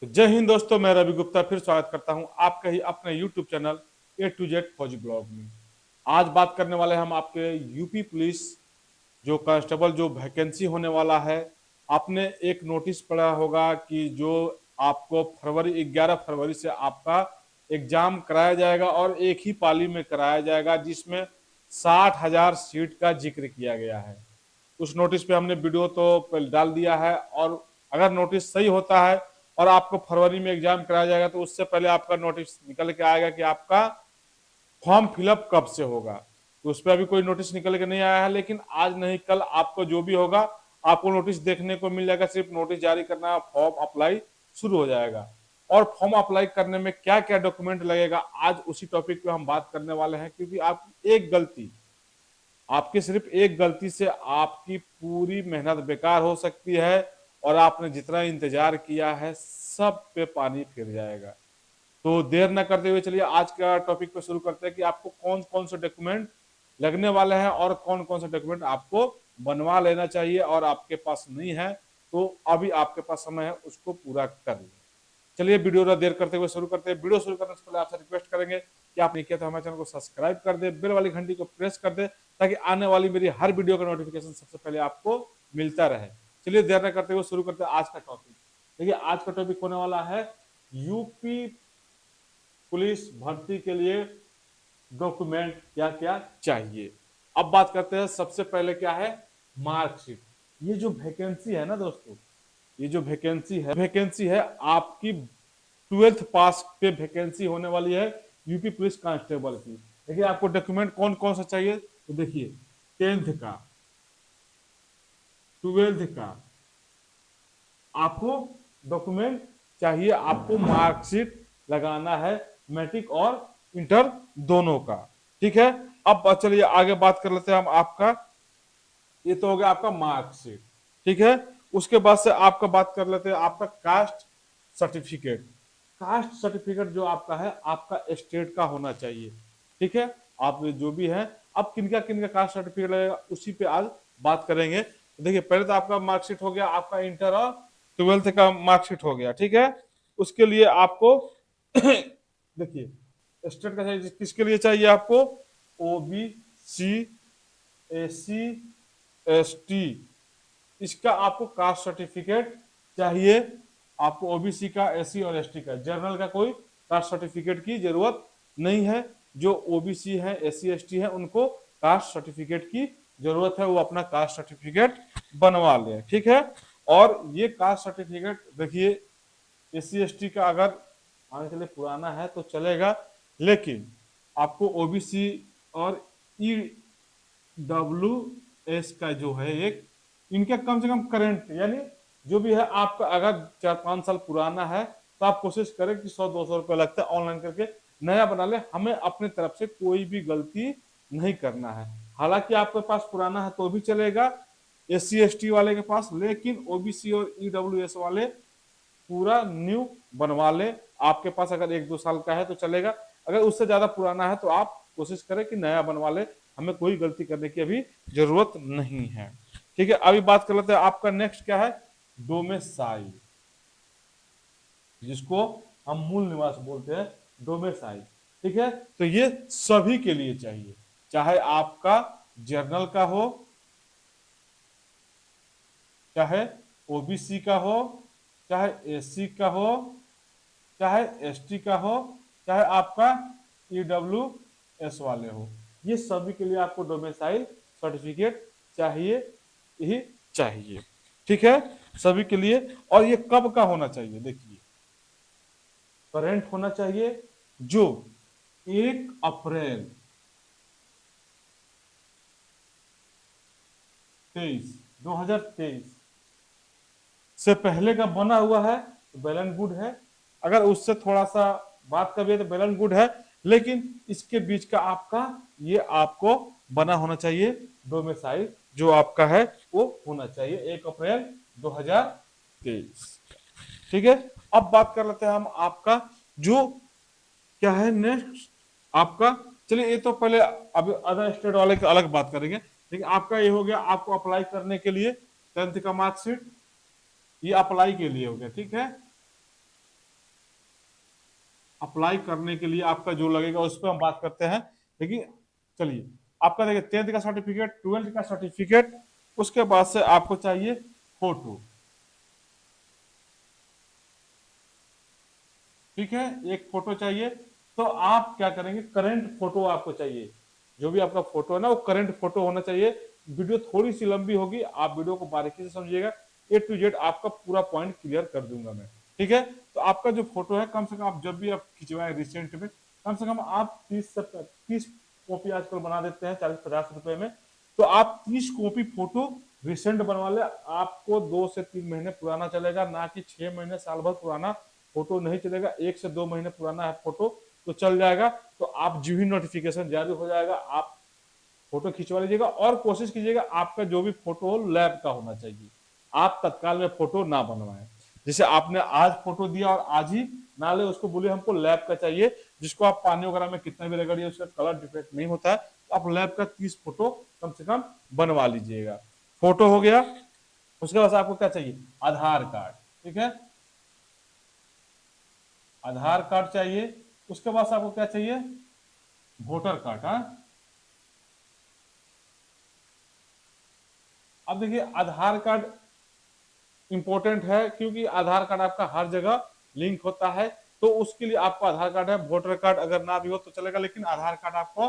तो जय हिंद दोस्तों, मैं रवि गुप्ता फिर स्वागत करता हूं आपका ही अपने YouTube channel A to Z Fauji blog में। आज बात करने वाले हम आपके यूपी पुलिस जो कांस्टेबल जो वैकेंसी होने वाला है। आपने एक नोटिस पढ़ा होगा कि जो आपको फरवरी 11 फरवरी से आपका एग्जाम कराया जाएगा और एक ही पाली में कराया जाएगा, जिसमें 60,000 सीट का जिक्र किया गया है। उस नोटिस पे हमने वीडियो तो डाल दिया है, और अगर नोटिस सही होता है और आपको फरवरी में एग्जाम कराया जाएगा तो उससे पहले आपका नोटिस निकल के आएगा कि आपका फॉर्म फिलअप कब से होगा। तो उस पर अभी कोई नोटिस निकल के नहीं आया है, लेकिन आज नहीं कल आपको जो भी होगा आपको नोटिस देखने को मिल जाएगा। सिर्फ नोटिस जारी करना, फॉर्म अप्लाई शुरू हो जाएगा। और फॉर्म अप्लाई करने में क्या क्या डॉक्यूमेंट लगेगा, आज उसी टॉपिक पे हम बात करने वाले हैं। क्योंकि आपकी एक गलती, आपकी सिर्फ एक गलती से आपकी पूरी मेहनत बेकार हो सकती है, और आपने जितना इंतजार किया है सब पे पानी फिर जाएगा। तो देर न करते हुए चलिए आज का टॉपिक पे शुरू करते हैं कि आपको कौन कौन से डॉक्यूमेंट लगने वाले हैं और कौन कौन से डॉक्यूमेंट आपको बनवा लेना चाहिए, और आपके पास नहीं है तो अभी आपके पास समय है उसको पूरा कर लें। चलिए वीडियो ना देर करते हुए शुरू करते हैं। वीडियो शुरू करने से पहले आपसे रिक्वेस्ट करेंगे कि आप नहीं किया तो हमारे चैनल को सब्सक्राइब कर दे, बेल वाली घंटी को प्रेस कर दे, ताकि आने वाली मेरी हर वीडियो का नोटिफिकेशन सबसे पहले आपको मिलता रहे। चलिए देर न करते हुए शुरू करते हैं आज का टॉपिक। देखिए आज का टॉपिक होने वाला है यूपी पुलिस भर्ती के लिए डॉक्यूमेंट क्या क्या चाहिए। अब बात करते हैं, सबसे पहले क्या है, मार्कशीट। ये जो वैकेंसी है ना दोस्तों, ये जो वैकेंसी है आपकी 12th पास पे वैकेंसी होने वाली है यूपी पुलिस कांस्टेबल की। देखिए आपको डॉक्यूमेंट कौन कौन सा चाहिए, तो देखिए 10th का, 12th का आपको डॉक्यूमेंट चाहिए। आपको मार्कशीट लगाना है, मैट्रिक और इंटर दोनों का। ठीक है, अब चलिए आगे बात कर लेते हैं हम। आपका ये तो हो गया आपका मार्कशीट। ठीक है, उसके बाद से आपका बात कर लेते हैं आपका कास्ट सर्टिफिकेट। कास्ट सर्टिफिकेट जो आपका है, आपका स्टेट का होना चाहिए। ठीक है, आप जो भी है, अब किनका किनका कास्ट सर्टिफिकेट लगेगा उसी पे आज बात करेंगे। तो देखिए पहले तो आपका मार्कशीट हो गया, आपका इंटर और 12th का मार्कशीट हो गया। ठीक है, उसके लिए आपको देखिए स्टेट का चाहिए, किसके लिए चाहिए आपको, ओबीसी, एससी, एसटी, इसका आपको कास्ट सर्टिफिकेट चाहिए। आपको ओबीसी का, एससी और एसटी का, जनरल का कोई कास्ट सर्टिफिकेट की जरूरत नहीं है। जो ओबीसी है, एससी एसटी है, उनको कास्ट सर्टिफिकेट की जरूरत है, वो अपना कास्ट सर्टिफिकेट बनवा ले। ठीक है, और ये कास्ट सर्टिफिकेट देखिए एससी एसटी का अगर आने के लिए पुराना है तो चलेगा, लेकिन आपको ओबीसी और ईडब्ल्यूएस का जो है एक, इनका कम से कम करंट, यानी जो भी है आपका अगर 4-5 साल पुराना है तो आप कोशिश करें कि 100-200 रुपये लगता है ऑनलाइन करके नया बना ले। हमें अपनी तरफ से कोई भी गलती नहीं करना है। हालांकि आपके पास पुराना है तो भी चलेगा एससी एसटी वाले के पास, लेकिन ओबीसी और ईडब्ल्यूएस वाले पूरा न्यू बनवा ले। आपके पास अगर 1-2 साल का है तो चलेगा, अगर उससे ज्यादा पुराना है तो आप कोशिश करें कि नया बनवा ले। हमें कोई गलती करने की अभी जरूरत नहीं है। ठीक है, अभी बात कर लेते हैं आपका नेक्स्ट क्या है, डोमेसाइल, जिसको हम मूल निवास बोलते हैं, डोमेसाइल। ठीक है, तो ये सभी के लिए चाहिए, चाहे आपका जर्नल का हो, चाहे ओबीसी का हो, चाहे एससी का हो, चाहे एसटी का हो, चाहे आपका ईडब्ल्यूएस वाले हो, ये सभी के लिए आपको डोमेसाइल सर्टिफिकेट चाहिए ही चाहिए। ठीक है, सभी के लिए। और ये कब का होना चाहिए, देखिए करंट होना चाहिए, जो 1 अप्रैल 2023 से पहले का बना हुआ है तो वेल एंड गुड है। अगर उससे थोड़ा सा बात करिए तो वेल एंड गुड है, लेकिन इसके बीच का आपका ये आपको बना होना चाहिए डोमेसाइल, जो आपका है वो होना चाहिए 1 अप्रैल 2023। ठीक है, अब बात कर लेते हैं हम आपका जो क्या है नेक्स्ट आपका। चलिए ये तो पहले अभी अदर स्टेट वाले की अलग बात करेंगे, लेकिन आपका ये हो गया आपको अप्लाई करने के लिए 10th का मार्कशीट, ये अप्लाई के लिए हो गया। ठीक है, अप्लाई करने के लिए आपका जो लगेगा उस पर हम बात करते हैं। लेकिन चलिए, आपका देखिए 10th का सर्टिफिकेट, 12th का सर्टिफिकेट, उसके बाद से आपको चाहिए फोटो। ठीक है, एक फोटो चाहिए। तो आप क्या करेंगे, करंट फोटो आपको चाहिए। जो भी आपका फोटो है ना, वो करंट फोटो होना चाहिए। वीडियो थोड़ी सी लंबी होगी, आप वीडियो को बारीकी से समझिएगा। ए टू जेड आपका पूरा पॉइंट क्लियर कर दूंगा मैं। ठीक है, तो आपका जो फोटो है, कम से कम आप जब भी आप खिंचवाए रिसेंट में, कम से कम आप 30 कॉपी आजकल बना देते हैं 40-50 रुपए में। तो आप 30 कॉपी फोटो रिसेंट बनवा ले। आपको 2 से 3 महीने पुराना चलेगा, ना कि 6 महीने साल भर पुराना फोटो नहीं चलेगा। 1 से 2 महीने पुराना है फोटो तो चल जाएगा। तो आप जो ही नोटिफिकेशन जारी हो जाएगा, आप फोटो खिंचवा लीजिएगा। और कोशिश कीजिएगा आपका जो भी फोटो हो लैब का होना चाहिए। आप तत्काल में फोटो ना बनवाएं। जैसे आपने आज फोटो दिया और आज ही ना ले, उसको बोलिए हमको लैब का चाहिए, जिसको आप पानी वगैरह में कितना भी रगड़िए उसका कलर डिफेक्ट नहीं होता है। तो आप लैब का 30 फोटो कम से कम बनवा लीजिएगा। फोटो हो गया। उसके बाद आपको क्या चाहिए, आधार कार्ड। ठीक है, आधार कार्ड चाहिए। उसके बाद आपको क्या चाहिए, वोटर कार्ड। हाँ, अब देखिए आधार कार्ड इंपॉर्टेंट है, क्योंकि आधार कार्ड आपका हर जगह लिंक होता है। तो उसके लिए आपको आधार कार्ड है। वोटर कार्ड अगर ना भी हो तो चलेगा, लेकिन आधार कार्ड आपको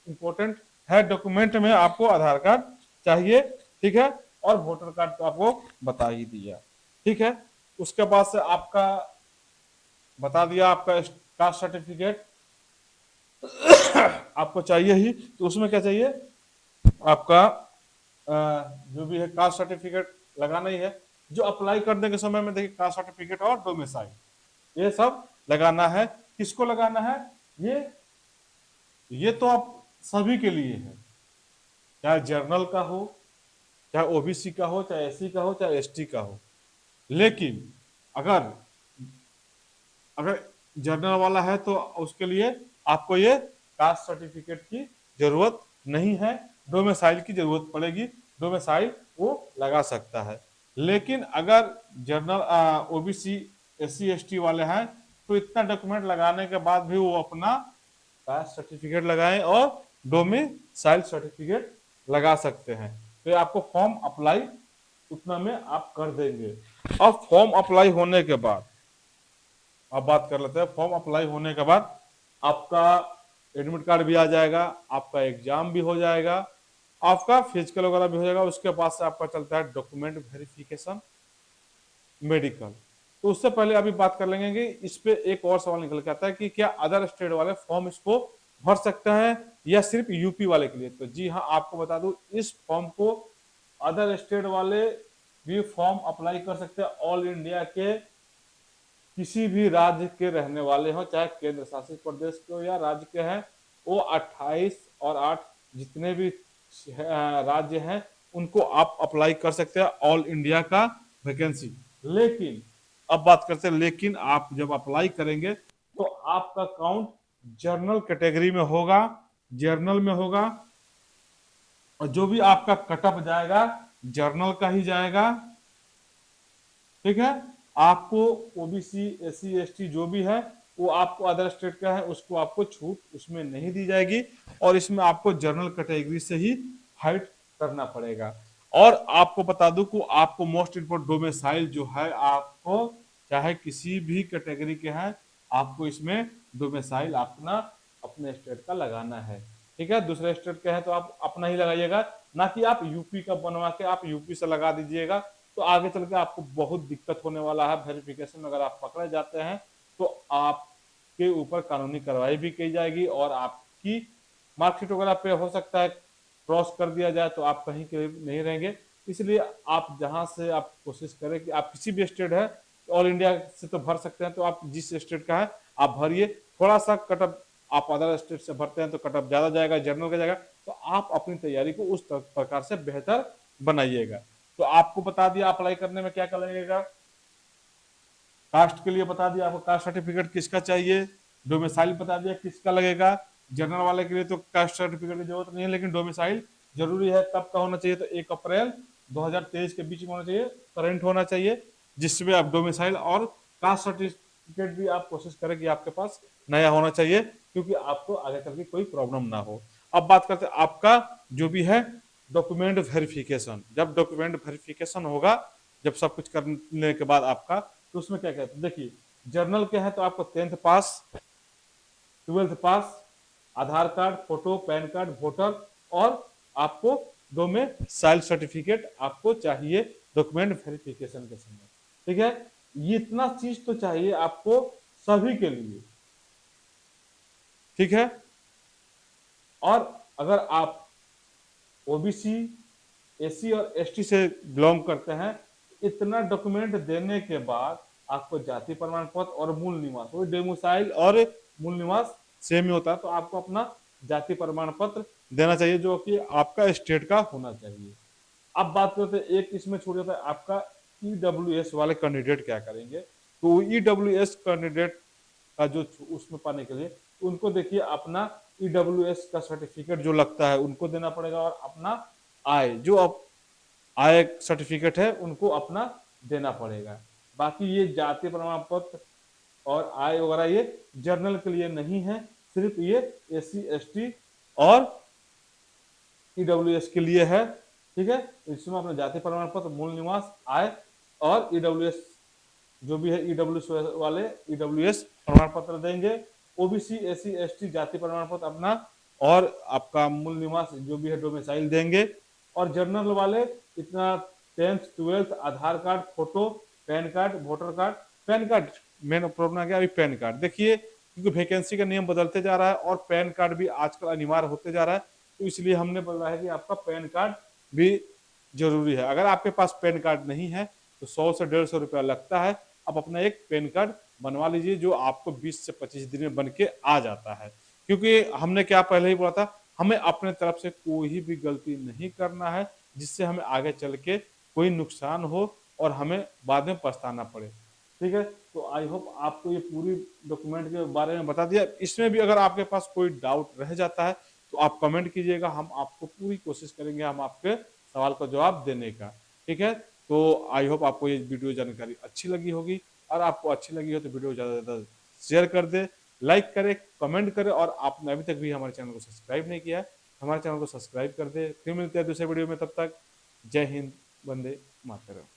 इंपॉर्टेंट है। डॉक्यूमेंट में आपको आधार कार्ड चाहिए। ठीक है, और वोटर कार्ड तो आपको बता ही दिया। ठीक है, उसके बाद से आपका बता दिया, आपका कास्ट सर्टिफिकेट आपको चाहिए ही। तो उसमें क्या चाहिए, आपका जो भी है कास्ट सर्टिफिकेट लगाना ही है। जो अप्लाई करने के समय में देखिए कास्ट सर्टिफिकेट और डोमिसाइल ये सब लगाना है। किसको लगाना है, ये तो आप सभी के लिए है, चाहे जर्नल का हो, चाहे ओबीसी का हो, चाहे एससी का हो, चाहे एसटी का हो। लेकिन अगर अगर जर्नल वाला है तो उसके लिए आपको ये कास्ट सर्टिफिकेट की जरूरत नहीं है, डोमिसाइल की जरूरत पड़ेगी। डोमिसाइल वो लगा सकता है। लेकिन अगर जर्नल ओबीसी एससी एसटी वाले हैं तो इतना डॉक्यूमेंट लगाने के बाद भी वो अपना कास्ट सर्टिफिकेट लगाएं और डोमिसाइल सर्टिफिकेट लगा सकते हैं। तो आपको फॉर्म अप्लाई उतना में आप कर देंगे। अब फॉर्म अप्लाई होने के बाद अब बात कर लेते हैं। फॉर्म अप्लाई होने के बाद आपका एडमिट कार्ड भी आ जाएगा, आपका एग्जाम भी हो जाएगा, आपका फिजिकल वगैरह भी हो जाएगा। उसके बाद से आपका चलता है डॉक्यूमेंट वेरिफिकेशन, मेडिकल। तो उससे पहले अभी बात कर लेंगे कि इस पे एक और सवाल निकल के आता है कि क्या अदर स्टेट वाले फॉर्म इसको भर सकते हैं या सिर्फ यूपी वाले के लिए। तो जी हाँ, आपको बता दूं इस फॉर्म को अदर स्टेट वाले भी फॉर्म अप्लाई कर सकते हैं। ऑल इंडिया के किसी भी राज्य के रहने वाले हो, चाहे केंद्र शासित प्रदेश के हो या राज्य के हैं, वो 28 और 8 जितने भी राज्य हैं उनको आप अप्लाई कर सकते हैं ऑल इंडिया का वैकेंसी। लेकिन अब बात करते हैं, लेकिन आप जब अप्लाई करेंगे तो आपका काउंट जर्नल कैटेगरी में होगा, जर्नल में होगा। और जो भी आपका कटअप जाएगा जर्नल का ही जाएगा। ठीक है, आपको ओबीसी एससी एसटी जो भी है वो आपको अदर स्टेट का है, उसको आपको छूट उसमें नहीं दी जाएगी। और इसमें आपको जनरल कैटेगरी से ही फाइट करना पड़ेगा। और आपको बता दूं कि आपको मोस्ट इम्पोर्टेंट डोमिसाइल जो है, आपको चाहे किसी भी कैटेगरी के हैं, आपको इसमें डोमिसाइल अपना अपने स्टेट का लगाना है। ठीक है, दूसरे स्टेट के हैं तो आप अपना ही लगाइएगा, ना कि आप यूपी का बनवा के आप यूपी से लगा दीजिएगा। तो आगे चल के आपको बहुत दिक्कत होने वाला है। वेरिफिकेशन में अगर आप पकड़े जाते हैं तो आपके ऊपर कानूनी कार्रवाई भी की जाएगी और आपकी मार्कशीट वगैरह पे हो सकता है क्रॉस कर दिया जाए, तो आप कहीं के नहीं रहेंगे। इसलिए आप जहां से आप कोशिश करें कि आप किसी भी स्टेट है, ऑल इंडिया से तो भर सकते हैं, तो आप जिस स्टेट का है आप भरिए। थोड़ा सा कटअप आप अदर स्टेट से भरते हैं तो कटअप ज्यादा जाएगा, जनरल का जाएगा। तो आप अपनी तैयारी को उस प्रकार से बेहतर बनाइएगा। तो आपको बता दिया अप्लाई करने में क्या क्या लगेगा। कास्ट के लिए बता दिया आपको कास्ट सर्टिफिकेट किसका चाहिए, डोमिसाइल बता दिया किसका लगेगा। जनरल वाले के लिए तो कास्ट सर्टिफिकेट की जरूरत नहीं है, लेकिन डोमिसाइल जरूरी है। कब का होना चाहिए, तो 1 अप्रैल 2023 के बीच में होना चाहिए, करंट होना चाहिए, जिसमें आप डोमिसाइल और कास्ट सर्टिफिकेट भी आप कोशिश करें कि आपके पास नया होना चाहिए, क्योंकि आपको आगे चल के कोई प्रॉब्लम ना हो। अब बात करते हैं आपका जो भी है डॉक्यूमेंट वेरिफिकेशन। जब डॉक्यूमेंट वेरिफिकेशन होगा, जब सब कुछ करने के बाद आपका, तो उसमें क्या कहते हैं, देखिए जर्नल के हैं तो आपको 10th पास, 12th पास, Aadhaar card, photo, PAN card, voter, और आपको डोमिसाइल सर्टिफिकेट आपको चाहिए डॉक्यूमेंट वेरिफिकेशन के समय। ठीक है, ये इतना चीज तो चाहिए आपको सभी के लिए। ठीक है, और अगर आप ओबीसी, एसी और एसटी से बिलोंग करते हैं, इतना डॉक्यूमेंट देने के बाद आपको जाति प्रमाण पत्र और मूल निवास, वही डोमिसाइल और मूल निवास सेम ही होता है, तो आपको अपना जाति प्रमाण पत्र देना चाहिए जो कि आपका स्टेट का होना चाहिए। अब बात करते हैं, एक इसमें छूट जाता है आपका ईडब्ल्यूएस वाले कैंडिडेट क्या करेंगे। तो ईडब्ल्यूएस कैंडिडेट का जो उसमें पाने के लिए उनको देखिए अपना ईडब्ल्यूएस का सर्टिफिकेट जो लगता है उनको देना पड़ेगा, और अपना आय जो अब आय सर्टिफिकेट है उनको अपना देना पड़ेगा। बाकी ये जाति प्रमाण पत्र और आय वगैरह ये जर्नल के लिए नहीं है, सिर्फ ये एससी एसटी और ईडब्ल्यूएस के लिए है। ठीक है, इसमें अपना जाति प्रमाण पत्र, मूल निवास, आय और ईडब्ल्यूएस जो भी है ईडब्ल्यूएस वाले ईडब्ल्यूएस प्रमाण पत्र देंगे। ओबीसी, एससी, एसटी जाति प्रमाण पत्र अपना और आपका मूल निवास जो भी है डोमिसाइल देंगे। और जर्नल वाले इतना 10th 12th, Aadhaar card, photo, PAN card, voter card. PAN card main problem आ गया अभी पैन कार्ड, देखिए क्योंकि वैकेंसी का नियम बदलते जा रहा है और पैन कार्ड भी आजकल अनिवार्य होते जा रहा है, तो इसलिए हमने बोला है कि आपका पैन कार्ड भी जरूरी है। अगर आपके पास पैन कार्ड नहीं है तो 100 से 150 रुपया लगता है। आप अपना एक पैन कार्ड बनवा लीजिए जो आपको 20 से 25 दिन में बन के आ जाता है, क्योंकि हमने क्या पहले ही बोला था, हमें अपने तरफ से कोई भी गलती नहीं करना है जिससे हमें आगे चल के कोई नुकसान हो और हमें बाद में पछताना पड़े। ठीक है, तो आई होप आपको ये पूरी डॉक्यूमेंट के बारे में बता दिया। इसमें भी अगर आपके पास कोई डाउट रह जाता है तो आप कमेंट कीजिएगा, हम आपको पूरी कोशिश करेंगे हम आपके सवाल का जवाब देने का। ठीक है, तो आई होप आपको ये वीडियो जानकारी अच्छी लगी होगी, और आपको अच्छी लगी हो तो वीडियो ज़्यादा से ज़्यादा शेयर कर दे, लाइक करे, कमेंट करे, और आपने अभी तक भी हमारे चैनल को सब्सक्राइब नहीं किया है हमारे चैनल को सब्सक्राइब कर दे। फिर मिलते हैं दूसरे वीडियो में, तब तक जय हिंद, वंदे मातरम।